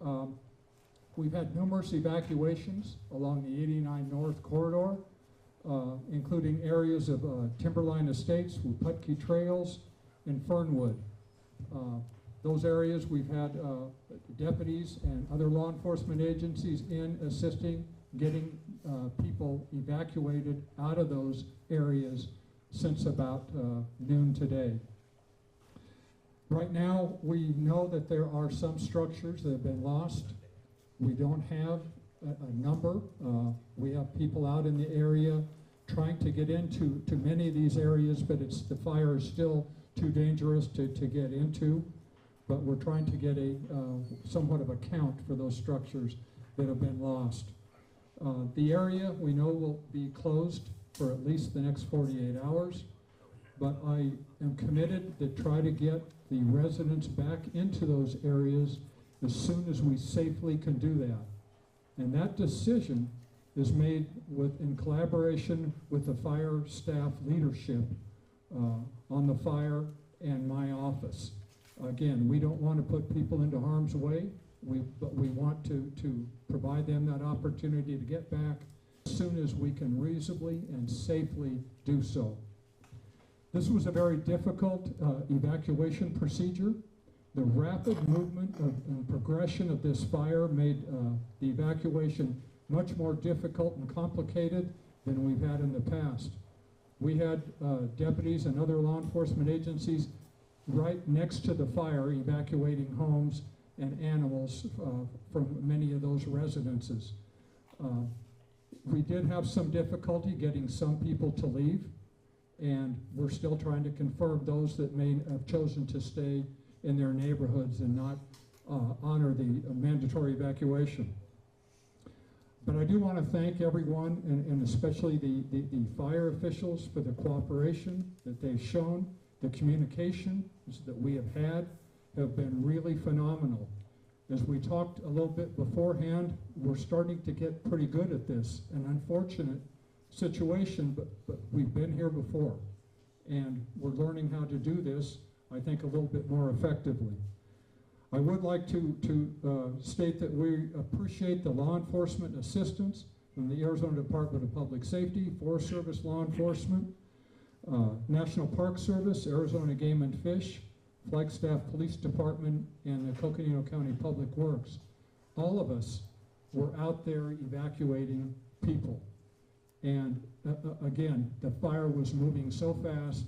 Um, we've had numerous evacuations along the 89 North corridor, including areas of Timberline Estates, Wuputki Trails, and Fernwood. Those areas we've had deputies and other law enforcement agencies in assisting getting people evacuated out of those areas since about noon today. Right now, we know that there are some structures that have been lost. We don't have a number. We have people out in the area trying to get into many of these areas, but the fire is still too dangerous to get into. But we're trying to get a somewhat of a count for those structures that have been lost. The area we know will be closed for at least the next 48 hours, but I am committed to try to get the residents back into those areas as soon as we safely can do that. And that decision is made in collaboration with the fire staff leadership on the fire and my office. Again, we don't want to put people into harm's way, but we want to provide them that opportunity to get back as soon as we can reasonably and safely do so. This was a very difficult evacuation procedure. The rapid movement and progression of this fire made the evacuation much more difficult and complicated than we've had in the past. We had deputies and other law enforcement agencies right next to the fire evacuating homes and animals from many of those residences. We did have some difficulty getting some people to leave, and we're still trying to confirm those that may have chosen to stay in their neighborhoods and not honor the mandatory evacuation. But I do want to thank everyone, and especially the fire officials, for the cooperation that they've shown. The communications that we have had have been really phenomenal. As we talked a little bit beforehand, we're starting to get pretty good at this. An unfortunate situation, but we've been here before. And we're learning how to do this, I think, a little bit more effectively. I would like to state that we appreciate the law enforcement assistance from the Arizona Department of Public Safety, Forest Service Law Enforcement, National Park Service, Arizona Game and Fish, Flagstaff Police Department, and the Coconino County Public Works. All of us were out there evacuating people. And again, the fire was moving so fast,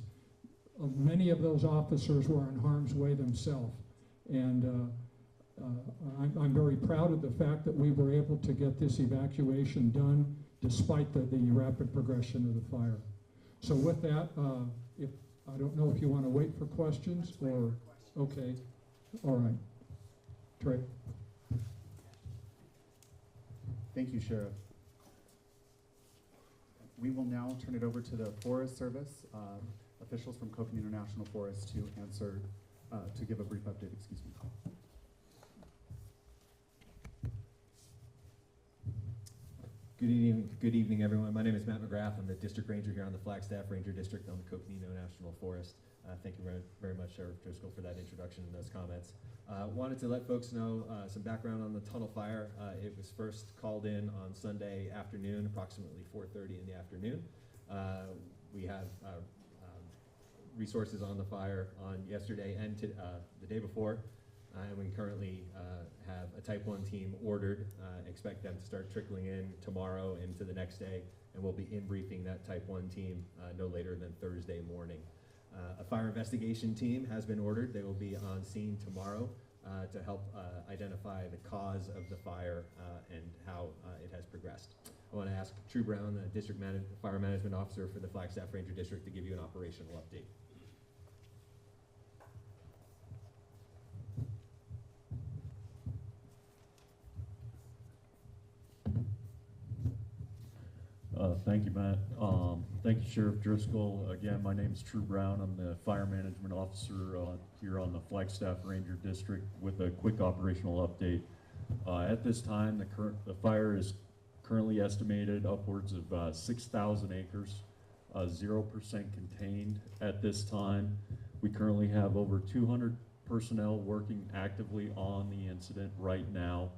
many of those officers were in harm's way themselves. And I'm very proud of the fact that we were able to get this evacuation done despite the rapid progression of the fire. So with that, I don't know if you want to wait for questions or, okay, all right. Trey. Thank you, Sheriff. We will now turn it over to the Forest Service, officials from Coconino National Forest to answer, to give a brief update, excuse me. Good evening, everyone. My name is Matt McGrath. I'm the District Ranger here on the Flagstaff Ranger District on the Coconino National Forest. Thank you very much, Sheriff Driscoll, for that introduction and those comments. Wanted to let folks know some background on the tunnel fire. It was first called in on Sunday afternoon, approximately 4:30 in the afternoon. We have resources on the fire on yesterday and the day before. And we currently have a Type 1 team ordered. Expect them to start trickling in tomorrow into the next day, and we'll be in briefing that Type 1 team no later than Thursday morning. A fire investigation team has been ordered. They will be on scene tomorrow to help identify the cause of the fire and how it has progressed. I want to ask True Brown, the Fire Management Officer for the Flagstaff Ranger District, to give you an operational update. Thank you, Matt. Thank you, Sheriff Driscoll. Again, my name is True Brown. I'm the Fire Management Officer here on the Flagstaff Ranger District with a quick operational update. At this time, the fire is currently estimated upwards of 6,000 acres, 0% contained at this time. We currently have over 200 personnel working actively on the incident right now,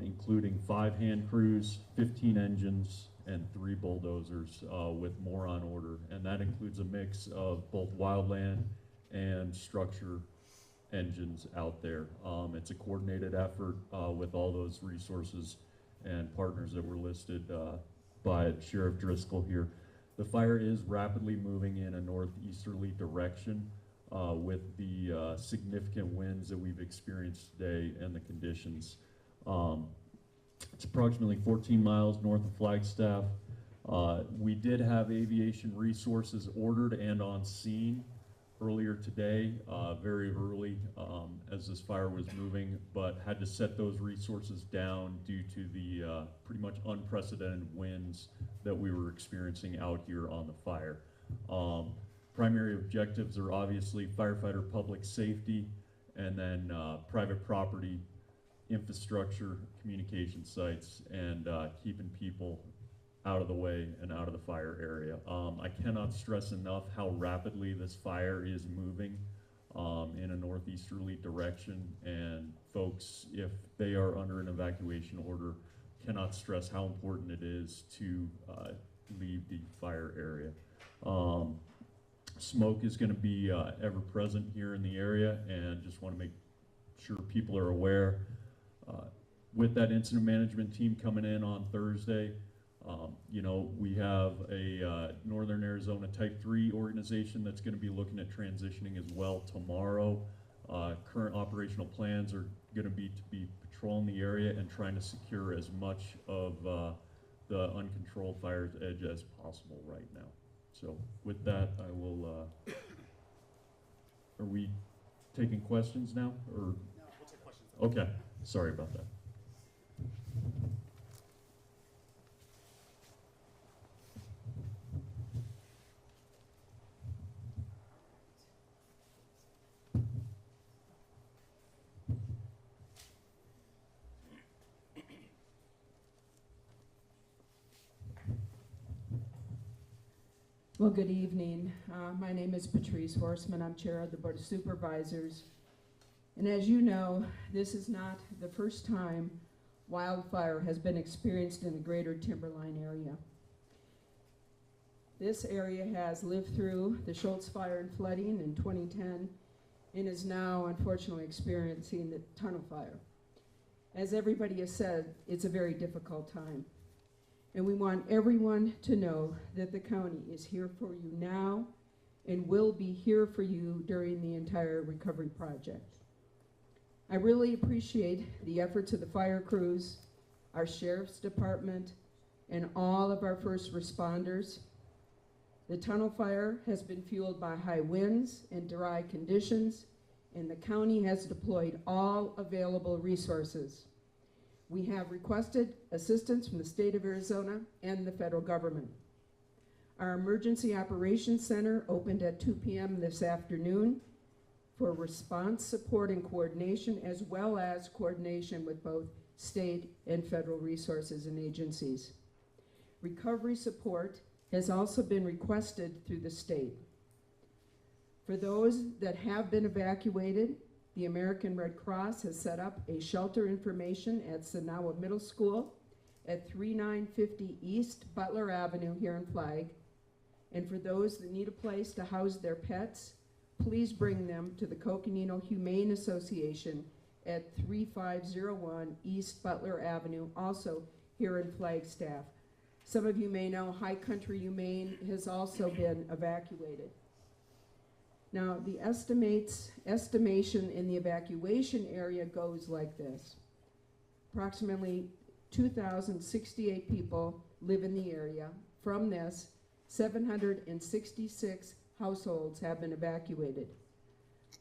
including 5 hand crews, 15 engines, and 3 bulldozers, with more on order. And that includes a mix of both wildland and structure engines out there. It's a coordinated effort with all those resources and partners that were listed by Sheriff Driscoll here. The fire is rapidly moving in a northeasterly direction with the significant winds that we've experienced today and the conditions. It's approximately 14 miles north of Flagstaff. We did have aviation resources ordered and on scene earlier today, very early as this fire was moving, but had to set those resources down due to the pretty much unprecedented winds that we were experiencing out here on the fire. Primary objectives are obviously firefighter public safety, and then private property, infrastructure, communication sites, and keeping people out of the way and out of the fire area. I cannot stress enough how rapidly this fire is moving in a northeasterly direction, and folks, if they are under an evacuation order, cannot stress how important it is to leave the fire area. Smoke is going to be ever present here in the area, and just want to make sure people are aware. With that incident management team coming in on Thursday, you know, we have a Northern Arizona Type 3 organization that's going to be looking at transitioning as well tomorrow. Current operational plans are going to be patrolling the area and trying to secure as much of the uncontrolled fire's edge as possible right now. So with that, I will, are we taking questions now, or? No, we'll take questions. Okay, sorry about that. Well, good evening. My name is Patrice Horseman. I'm chair of the Board of Supervisors. And as you know, this is not the first time wildfire has been experienced in the greater Timberline area. This area has lived through the Schultz fire and flooding in 2010 and is now unfortunately experiencing the tunnel fire. As everybody has said, it's a very difficult time. And we want everyone to know that the county is here for you now and will be here for you during the entire recovery project. I really appreciate the efforts of the fire crews, our sheriff's department, and all of our first responders. The tunnel fire has been fueled by high winds and dry conditions, and the county has deployed all available resources. We have requested assistance from the state of Arizona and the federal government. Our Emergency Operations Center opened at 2 p.m. this afternoon for response support and coordination, as well as coordination with both state and federal resources and agencies. Recovery support has also been requested through the state. For those that have been evacuated, the American Red Cross has set up a shelter information at Sanawa Middle School at 3950 East Butler Avenue here in Flag. And for those that need a place to house their pets, please bring them to the Coconino Humane Association at 3501 East Butler Avenue, also here in Flagstaff. Some of you may know High Country Humane has also been evacuated. Now, the estimation in the evacuation area goes like this. Approximately 2,068 people live in the area. From this, 766 households have been evacuated.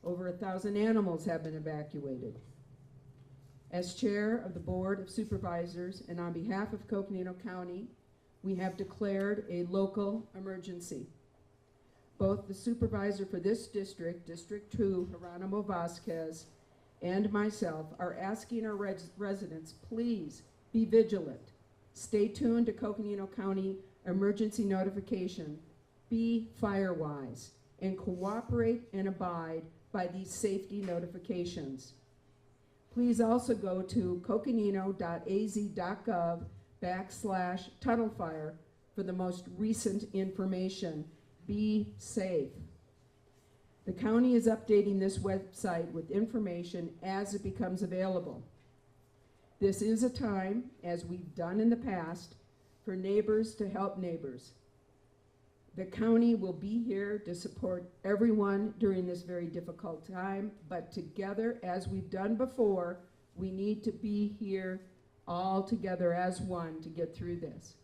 Over 1,000 animals have been evacuated. As chair of the Board of Supervisors and on behalf of Coconino County, we have declared a local emergency. Both the supervisor for this district, District 2, Geronimo Vasquez, and myself are asking our residents, please be vigilant. Stay tuned to Coconino County emergency notification. Be fire-wise and cooperate and abide by these safety notifications. Please also go to coconino.az.gov/tunnel fire for the most recent information. Be safe. The county is updating this website with information as it becomes available. This is a time, as we've done in the past, for neighbors to help neighbors. The county will be here to support everyone during this very difficult time, but together, as we've done before, we need to be here all together as one to get through this.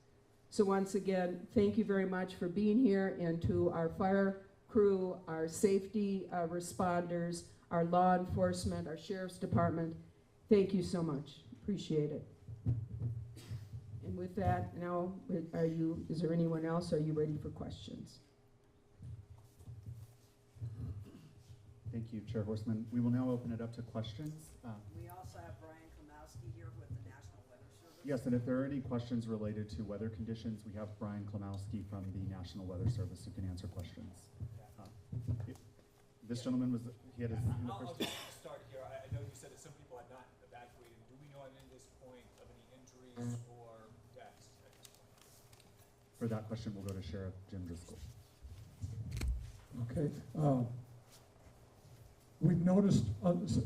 So once again, thank you very much for being here, and to our fire crew, our safety responders, our law enforcement, our sheriff's department, thank you so much. Appreciate it. And with that, now, is there anyone else? Are you ready for questions? Thank you, Chair Horstman. We will now open it up to questions. We also have Brian Klimowski here with the National Weather Service. Yes, and if there are any questions related to weather conditions, we have Brian Klimowski from the National Weather Service who can answer questions. This gentleman he had his hand up I'll first. just start here. I know you said that some people had not evacuated. Do we know at this point of any injuries or deaths at this point? For that question, we'll go to Sheriff Jim Driscoll. Okay. We've noticed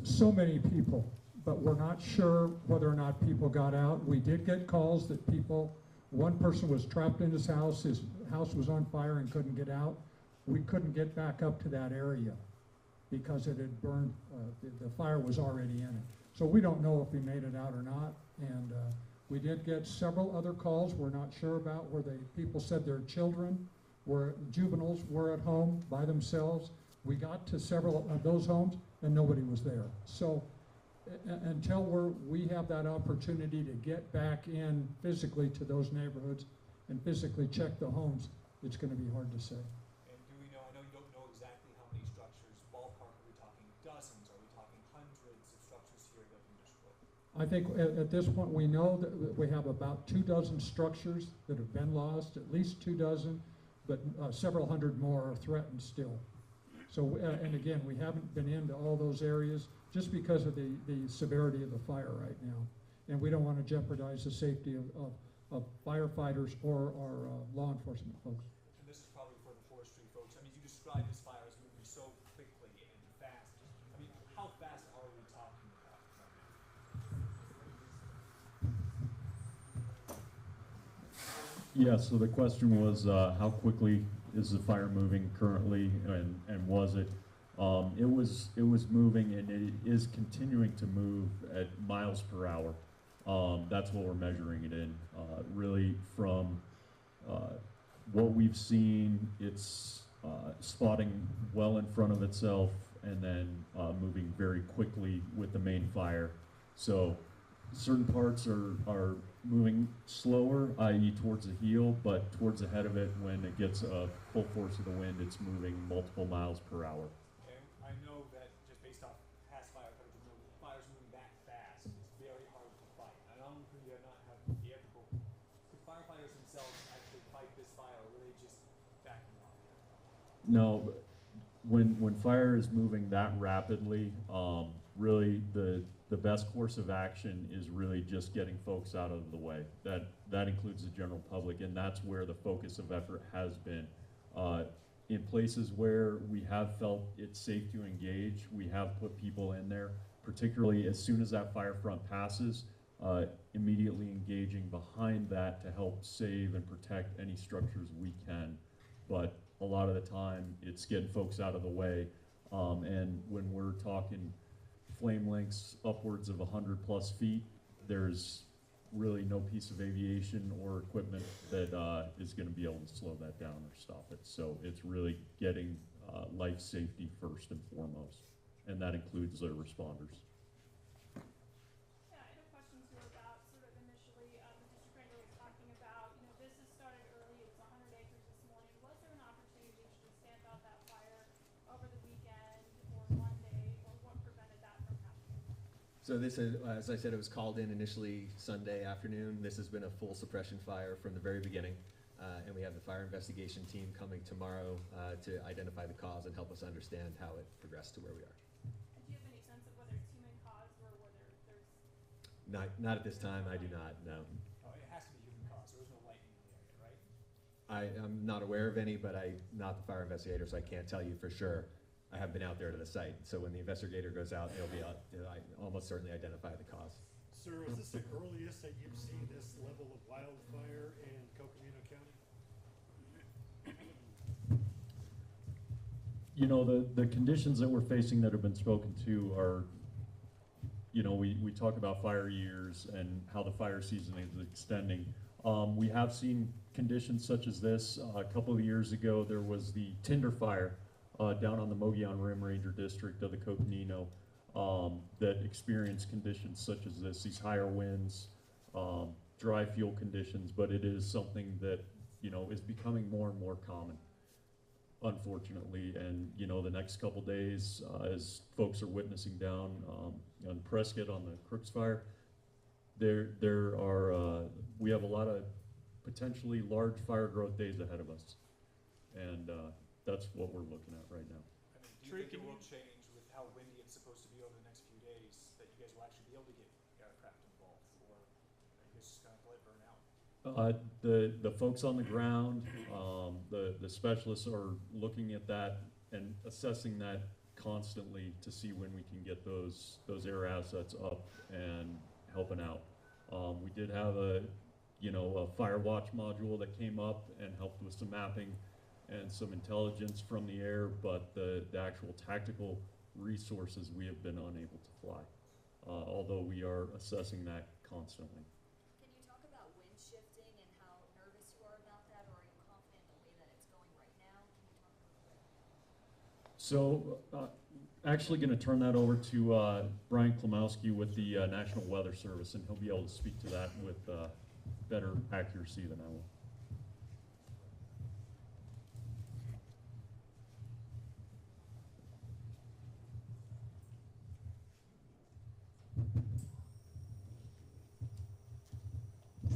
so many people, but we're not sure whether or not people got out. We did get calls that one person was trapped in his house was on fire and couldn't get out. We couldn't get back up to that area because it had burned, the fire was already in it. So we don't know if he made it out or not. And we did get several other calls we're not sure about where people said their juveniles were at home by themselves. We got to several of those homes and nobody was there. So until we have that opportunity to get back in physically to those neighborhoods and physically check the homes, it's going to be hard to say. And do we know, I know you don't know exactly how many structures, ballpark, are we talking dozens, are we talking hundreds of structures here that have been destroyed? I think at this point we know that we have about 24 structures that have been lost, at least 24, but several hundred more are threatened still. So, and again, we haven't been into all those areas just because of the severity of the fire right now. And we don't want to jeopardize the safety of firefighters or our law enforcement folks. And this is probably for the forestry folks. I mean, you described this fire as moving so quickly and fast. I mean, how fast are we talking about right now? Yeah, so the question was, how quickly is the fire moving currently, and was it? It was moving, and it is continuing to move at miles per hour. That's what we're measuring it in. Really, from what we've seen, it's spotting well in front of itself, and then moving very quickly with the main fire. So certain parts are moving slower, i.e. towards the heel, but towards the head of it, when it gets full force of the wind, it's moving multiple miles per hour. And I know that just based off past fire footage, fires moving that fast, it's very hard to fight. I don't think you not have the ethical. The firefighters themselves actually fight this fire, or were they just backing off? No, when fire is moving that rapidly, really the best course of action is really just getting folks out of the way. That includes the general public, and that's where the focus of effort has been. In places where we have felt it's safe to engage, we have put people in there, particularly as soon as that fire front passes, immediately engaging behind that to help save and protect any structures we can. But a lot of the time, it's getting folks out of the way. And when we're talking flame lengths upwards of 100+ feet, there's really no piece of aviation or equipment that is going to be able to slow that down or stop it. So it's really getting life safety first and foremost, and that includes the responders. Yeah, I had a question too about sort of initially, the district manager was talking about, this has started early, it was 100 acres this morning. Was there an opportunity to stamp out that fire over the weekend or Monday, or what prevented that from happening? So this is, as I said, it was called in initially Sunday afternoon. This has been a full suppression fire from the very beginning. And we have the fire investigation team coming tomorrow to identify the cause and help us understand how it progressed to where we are. Do you have any sense of whether it's human caused or whether there's? Not at this time, I do not, no. Oh, it has to be human caused, there was no lightning in the area, right? I'm not aware of any, but I'm not the fire investigator, so I can't tell you for sure. I have been out there to the site, so when the investigator goes out, they'll be out, I almost certainly identify the cause. Sir, is this the earliest that you've seen this level of wildfire in Coconino County? You know, the conditions that we're facing that have been spoken to are, you know, we talk about fire years and how the fire season is extending. We have seen conditions such as this. A couple of years ago, there was the Tinder fire down on the Mogollon Rim Ranger District of the Coconino that experienced conditions such as this, these higher winds, dry fuel conditions, but it is something that, you know, is becoming more and more common, unfortunately. And, you know, the next couple days, as folks are witnessing down on Prescott on the Crooks Fire, we have a lot of potentially large fire growth days ahead of us. And that's what we're looking at right now. I mean, do you think it will change with how windy it's supposed to be over the next few days, that you guys will actually be able to get aircraft involved, or are you guys just gonna let it burn out? The folks on the ground, the specialists are looking at that and assessing that constantly to see when we can get those air assets up and helping out. We did have a fire watch module that came up and helped with some mapping and some intelligence from the air, but the actual tactical resources we have been unable to fly, although we are assessing that constantly. Can you talk about wind shifting and how nervous you are about that, or are you confident in the way that it's going right now? Can you talk a little bit? So, actually going to turn that over to Brian Klimowski with the National Weather Service, and he'll be able to speak to that with better accuracy than I will.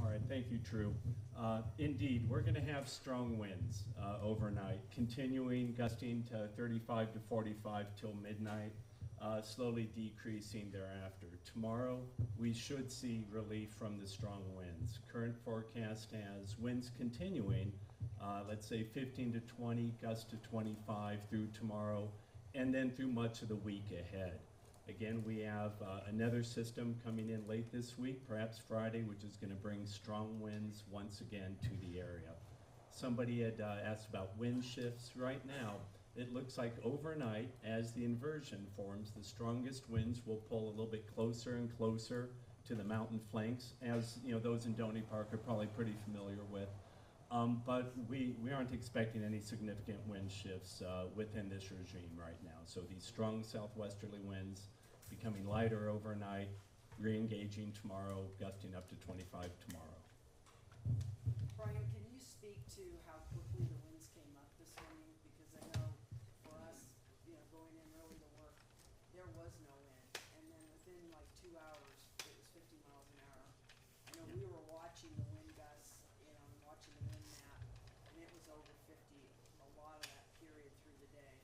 All right, thank you, Drew. Indeed, we're going to have strong winds overnight, continuing gusting to 35 to 45 till midnight, slowly decreasing thereafter. Tomorrow, we should see relief from the strong winds. Current forecast has winds continuing, let's say 15 to 20, gust to 25 through tomorrow, and then through much of the week ahead. Again, we have another system coming in late this week, perhaps Friday, which is going to bring strong winds once again to the area. Somebody had asked about wind shifts. Right now, it looks like overnight, as the inversion forms, the strongest winds will pull a little bit closer and closer to the mountain flanks, as you know, those in Donny Park are probably pretty familiar with. But we aren't expecting any significant wind shifts within this regime right now. So these strong southwesterly winds becoming lighter overnight, re-engaging tomorrow, gusting up to 25 tomorrow. Brian, can you speak to how quickly the winds came up this morning? Because I know for us, you know, going in early to work, there was no wind. And then within like 2 hours, it was 50 miles an hour. I know we were watching the wind gusts, you know, and watching the wind map, and it was over 50 a lot of that period through the day.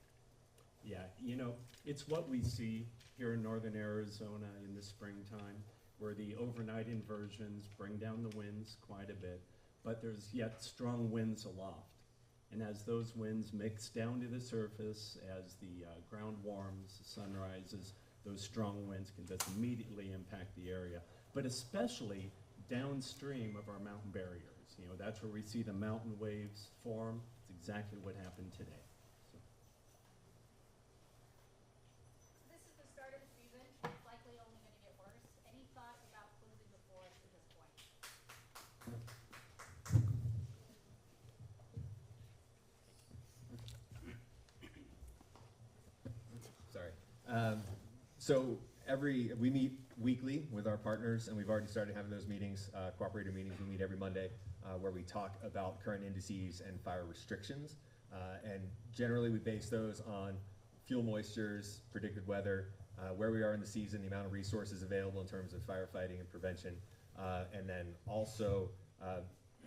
Yeah, you know, it's what we see here in northern Arizona in the springtime, where the overnight inversions bring down the winds quite a bit, but there's yet strong winds aloft. And as those winds mix down to the surface, as the ground warms, the sun rises, those strong winds can just immediately impact the area, but especially downstream of our mountain barriers. You know, that's where we see the mountain waves form. It's exactly what happened today. So this is the start of the season. It's likely only going to get worse. Any thought about closing the forest at this point? Sorry. So we meet weekly with our partners, and we've already started having those meetings, cooperator meetings. We meet every Monday where we talk about current indices and fire restrictions. And generally we base those on fuel moistures, predicted weather, where we are in the season, the amount of resources available in terms of firefighting and prevention, and then also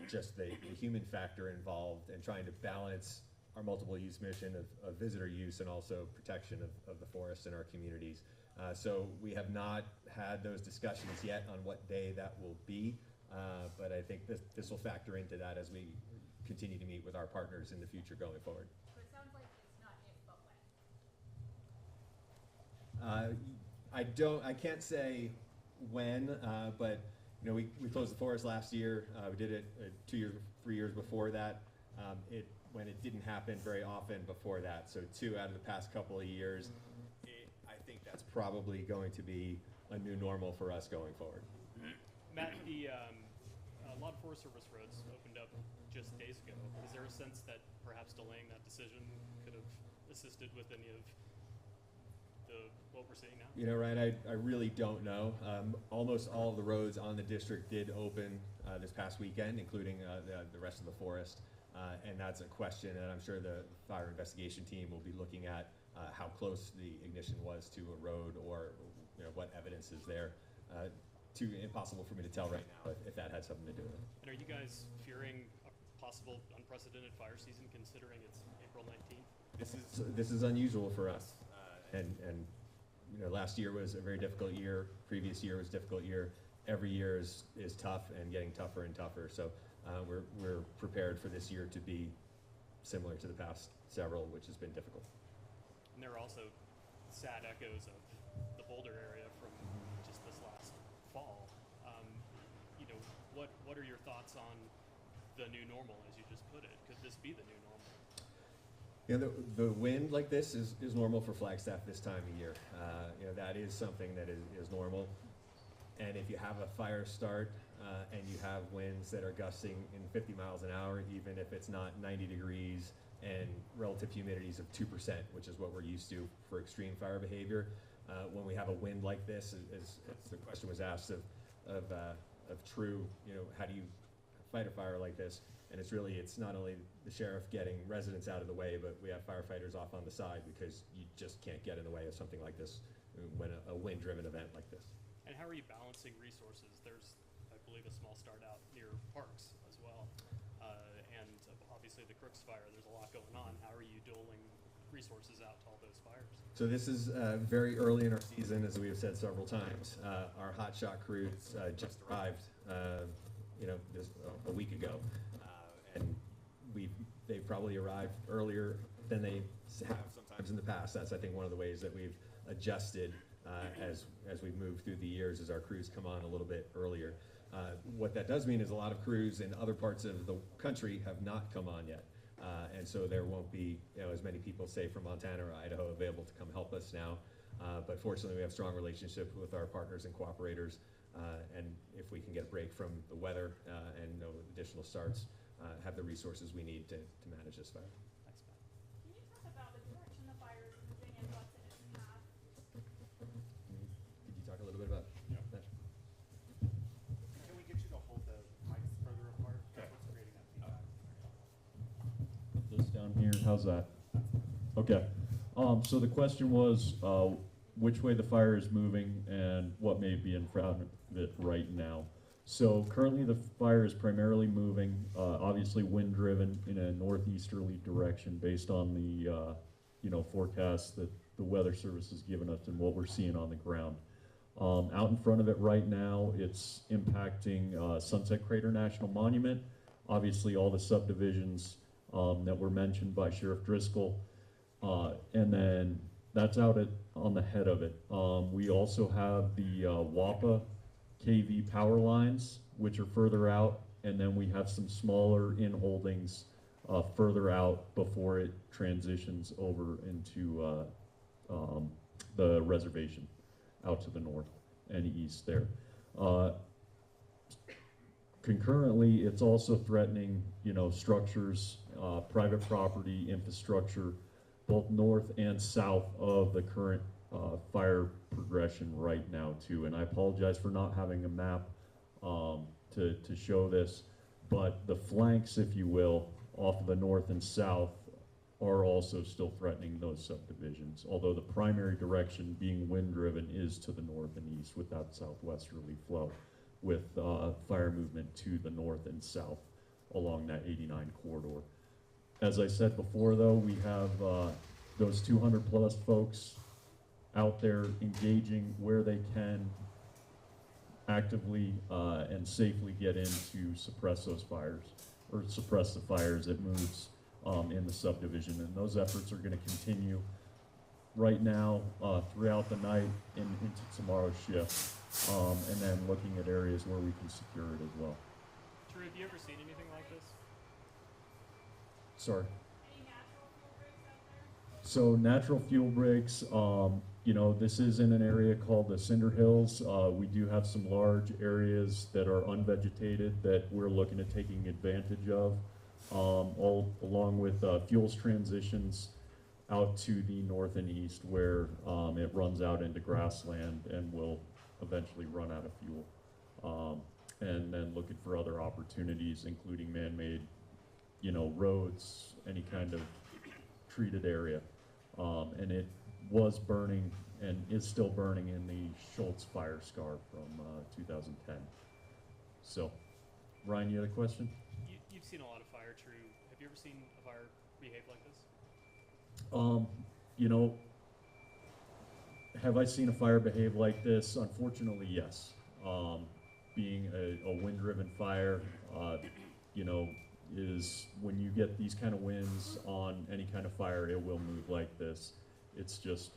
just the human factor involved and trying to balance our multiple use mission of visitor use and also protection of the forest in our communities. So we have not had those discussions yet on what day that will be, but I think this will factor into that as we continue to meet with our partners in the future going forward. So it sounds like it's not if, but when. I can't say when, but you know, we closed the forest last year. We did it 2 years, 3 years before that. When it didn't happen very often before that. So 2 out of the past couple of years. I think that's probably going to be a new normal for us going forward. Matt, a lot of Forest Service roads opened up just days ago. Is there a sense that perhaps delaying that decision could have assisted with any of what we're seeing now? You know, Ryan, I really don't know. Almost all of the roads on the district did open this past weekend, including the rest of the forest. And that's a question that I'm sure the fire investigation team will be looking at, how close the ignition was to a road, or you know, what evidence is there. Too impossible for me to tell right now if that had something to do with it. And are you guys fearing a possible unprecedented fire season considering it's April 19th? This is unusual for us, and you know, last year was a very difficult year. Previous year was a difficult year. Every year is tough and getting tougher and tougher. So we're prepared for this year to be similar to the past several, which has been difficult. And there are also sad echoes of the Boulder area from just this last fall. You know, what are your thoughts on the new normal, as you just put it? Could this be the new normal? You know, the wind like this is normal for Flagstaff this time of year. You know, that is something that is normal. And if you have a fire start and you have winds that are gusting in 50 miles an hour, even if it's not 90 degrees and relative humidities of 2%, which is what we're used to for extreme fire behavior, when we have a wind like this, as the question was asked of true, you know, how do you fight a fire like this? And it's not only the sheriff getting residents out of the way, but we have firefighters off on the side, because you just can't get in the way of something like this when a wind-driven event like this. And how are you balancing resources? There's, I believe, a small start out near parks as well. And obviously the Crooks fire, there's a lot going on. How are you doling resources out to all those fires? So this is very early in our season, as we have said several times. Our hotshot crews just arrived, you know, a week ago. And they've probably arrived earlier than they have sometimes in the past. That's, I think, one of the ways that we've adjusted as we've moved through the years, as our crews come on a little bit earlier. What that does mean is a lot of crews in other parts of the country have not come on yet. And so there won't be, you know, as many people, say, from Montana or Idaho available to come help us now. But fortunately, we have strong relationship with our partners and cooperators. And if we can get a break from the weather and no additional starts, have the resources we need to manage this fire. Thanks, Matt. Can you talk about the direction the fire is moving and what's in its path? Could you talk a little bit about that? Can we get you to hold the mics further apart? That's what's creating that feedback. Put this down here, how's that? Okay, so the question was, which way the fire is moving and what may be in front of it right now. So currently the fire is primarily moving, obviously wind-driven in a northeasterly direction based on the, you know, forecast that the Weather Service has given us and what we're seeing on the ground. Out in front of it right now, it's impacting Sunset Crater National Monument, obviously all the subdivisions that were mentioned by Sheriff Driscoll, and then that's out on the head of it. We also have the WAPA KV power lines, which are further out, and then we have some smaller in-holdings further out before it transitions over into the reservation out to the north and east there. Concurrently, it's also threatening, you know, structures, private property, infrastructure, both north and south of the current fire progression right now too. And I apologize for not having a map to show this, but the flanks, if you will, off of the north and south are also still threatening those subdivisions, although the primary direction being wind-driven is to the north and east with that southwesterly flow, with fire movement to the north and south along that 89 corridor. As I said before, though, we have those 200 plus folks out there engaging where they can actively and safely get in to suppress those fires, or suppress the fires that moves in the subdivision. And those efforts are going to continue right now throughout the night and into tomorrow's shift, and then looking at areas where we can secure it as well. Drew, have you ever seen anything like this? Sorry. Any natural fuel breaks out there? So natural fuel breaks, you know, this is in an area called the Cinder Hills. We do have some large areas that are unvegetated that we're looking at taking advantage of, all along with fuels transitions out to the north and east where it runs out into grassland and will eventually run out of fuel. And then looking for other opportunities, including man-made, you know, roads, any kind of treated area. And it was burning and is still burning in the Schultz fire scar from 2010. So, Ryan, you had a question? You've seen a lot of fire, Drew. Have you ever seen a fire behave like this? You know, have I seen a fire behave like this? Unfortunately, yes. Being a wind-driven fire, you know, is when you get these kind of winds on any kind of fire, it will move like this. It's just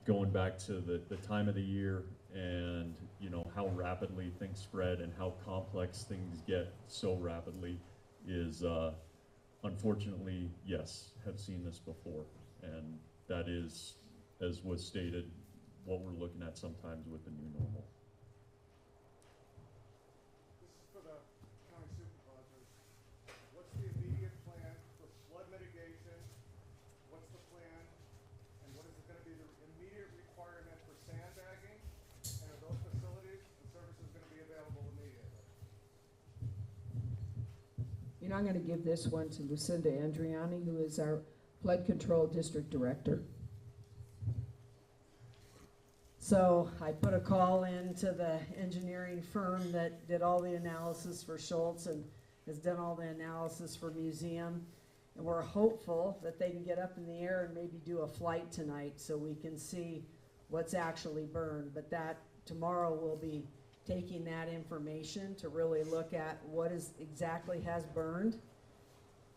going back to the time of the year and, you know, how rapidly things spread and how complex things get so rapidly is, unfortunately, yes, have seen this before. And that is, as was stated, what we're looking at sometimes with the new normal. This is for the county supervisors. What's the immediate plan for flood mitigation? What's the plan? And what is gonna be the immediate requirement for sandbagging? And are those facilities and services gonna be available immediately? You know, I'm going to give this one to Lucinda Andriani, who is our Flood Control District Director. So I put a call in to the engineering firm that did all the analysis for Schultz and has done all the analysis for museum. And we're hopeful that they can get up in the air and maybe do a flight tonight so we can see what's actually burned. But that tomorrow we'll be taking that information to really look at what is exactly has burned.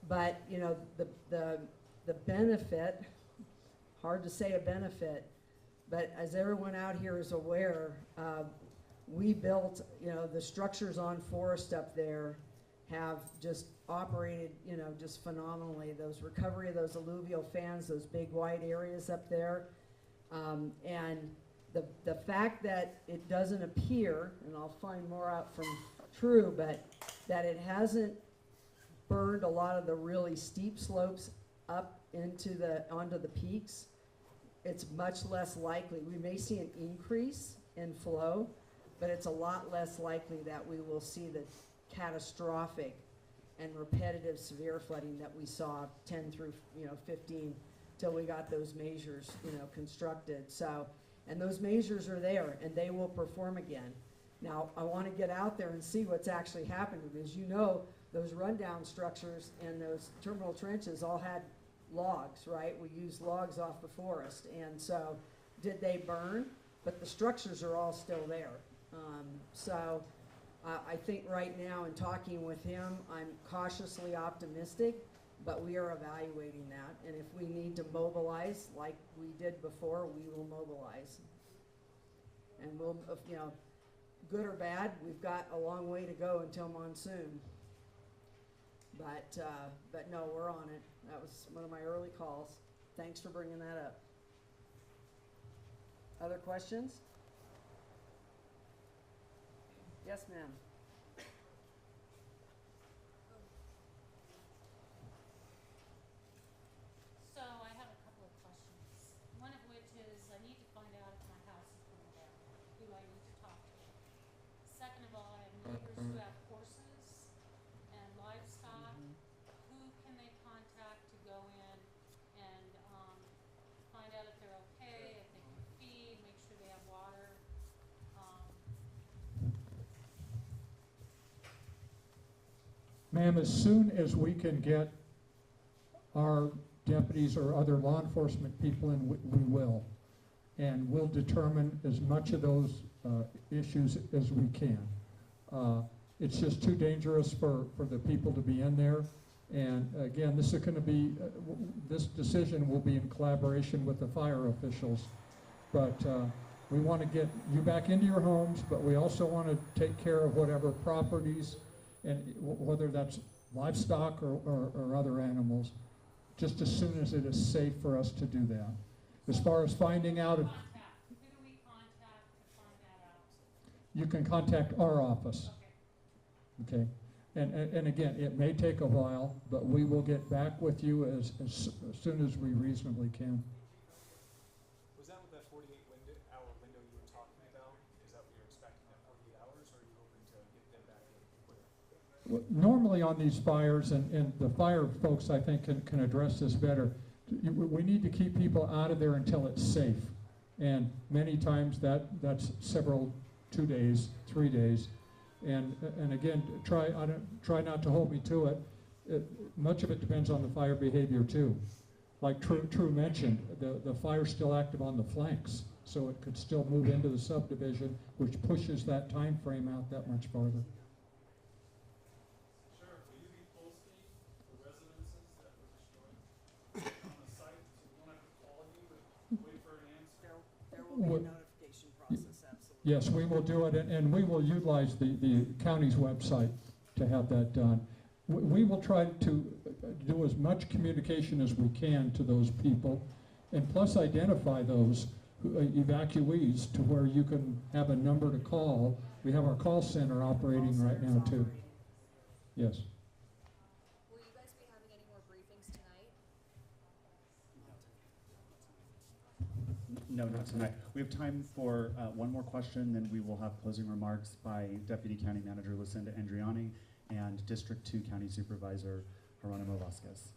But you know, the benefit, hard to say a benefit, but as everyone out here is aware, we built, you know, the structures on Forest up there have just operated, you know, just phenomenally. Those recovery of those alluvial fans, those big white areas up there, and the fact that it doesn't appear, and I'll find more out from True, but that it hasn't burned a lot of the really steep slopes up onto the peaks, it's much less likely. We may see an increase in flow, but it's a lot less likely that we will see the catastrophic and repetitive severe flooding that we saw 10 through 15 till we got those measures constructed. So, and those measures are there and they will perform again. Now I want to get out there and see what's actually happened, because those rundown structures and those terminal trenches all had logs, right? We used logs off the forest, and so did they burn? But the structures are all still there. So I think right now, in talking with him, I'm cautiously optimistic, but we are evaluating that. And if we need to mobilize like we did before, we will mobilize. And we'll, good or bad, we've got a long way to go until monsoon. But no, we're on it. That was one of my early calls. Thanks for bringing that up. Other questions? Yes, ma'am. So I have a couple of questions. One of which is I need to find out if my house is burned down. Who do I need to talk to? Second of all, I have neighbors who have horses and livestock. Who can they contact to go in and find out if they're okay, if they can feed, make sure they have water? Ma'am, as soon as we can get our deputies or other law enforcement people in, we will. And we'll determine as much of those issues as we can. It's just too dangerous for the people to be in there. And again, this is going to be, this decision will be in collaboration with the fire officials. But we want to get you back into your homes, but we also want to take care of whatever properties, and whether that's livestock or other animals, just as soon as it is safe for us to do that. As far as finding out, if Who do we contact to find that out? you can contact our office. Okay. Okay, and again, it may take a while, but we will get back with you as soon as we reasonably can. Was that with that 48-hour window you were talking about? Is that what you're expecting, at 48 hours, or are you hoping to get them back in quicker? Normally on these fires, and the fire folks I think can address this better, we need to keep people out of there until it's safe. And many times that's 2 days, 3 days. And again, try not to hold me to it. Much of it depends on the fire behavior too. Like True mentioned, the fire's still active on the flanks, so it could still move into the subdivision, which pushes that time frame out that much farther. Sheriff, will you be posting the residences that were destroyed on the site, so we don't have to call you and wait for an answer? There will be a notification process, absolutely. Yes, we will do it, and we will utilize the county's website to have that done. We will try to do as much communication as we can to those people, and plus identify those evacuees to where you can have a number to call. We have our call center operating right now too. Yes. Will you guys be having any more briefings tonight? No, not tonight. We have time for one more question, then we will have closing remarks by Deputy County Manager Lucinda Andriani and District 2 County Supervisor Geronimo Vasquez.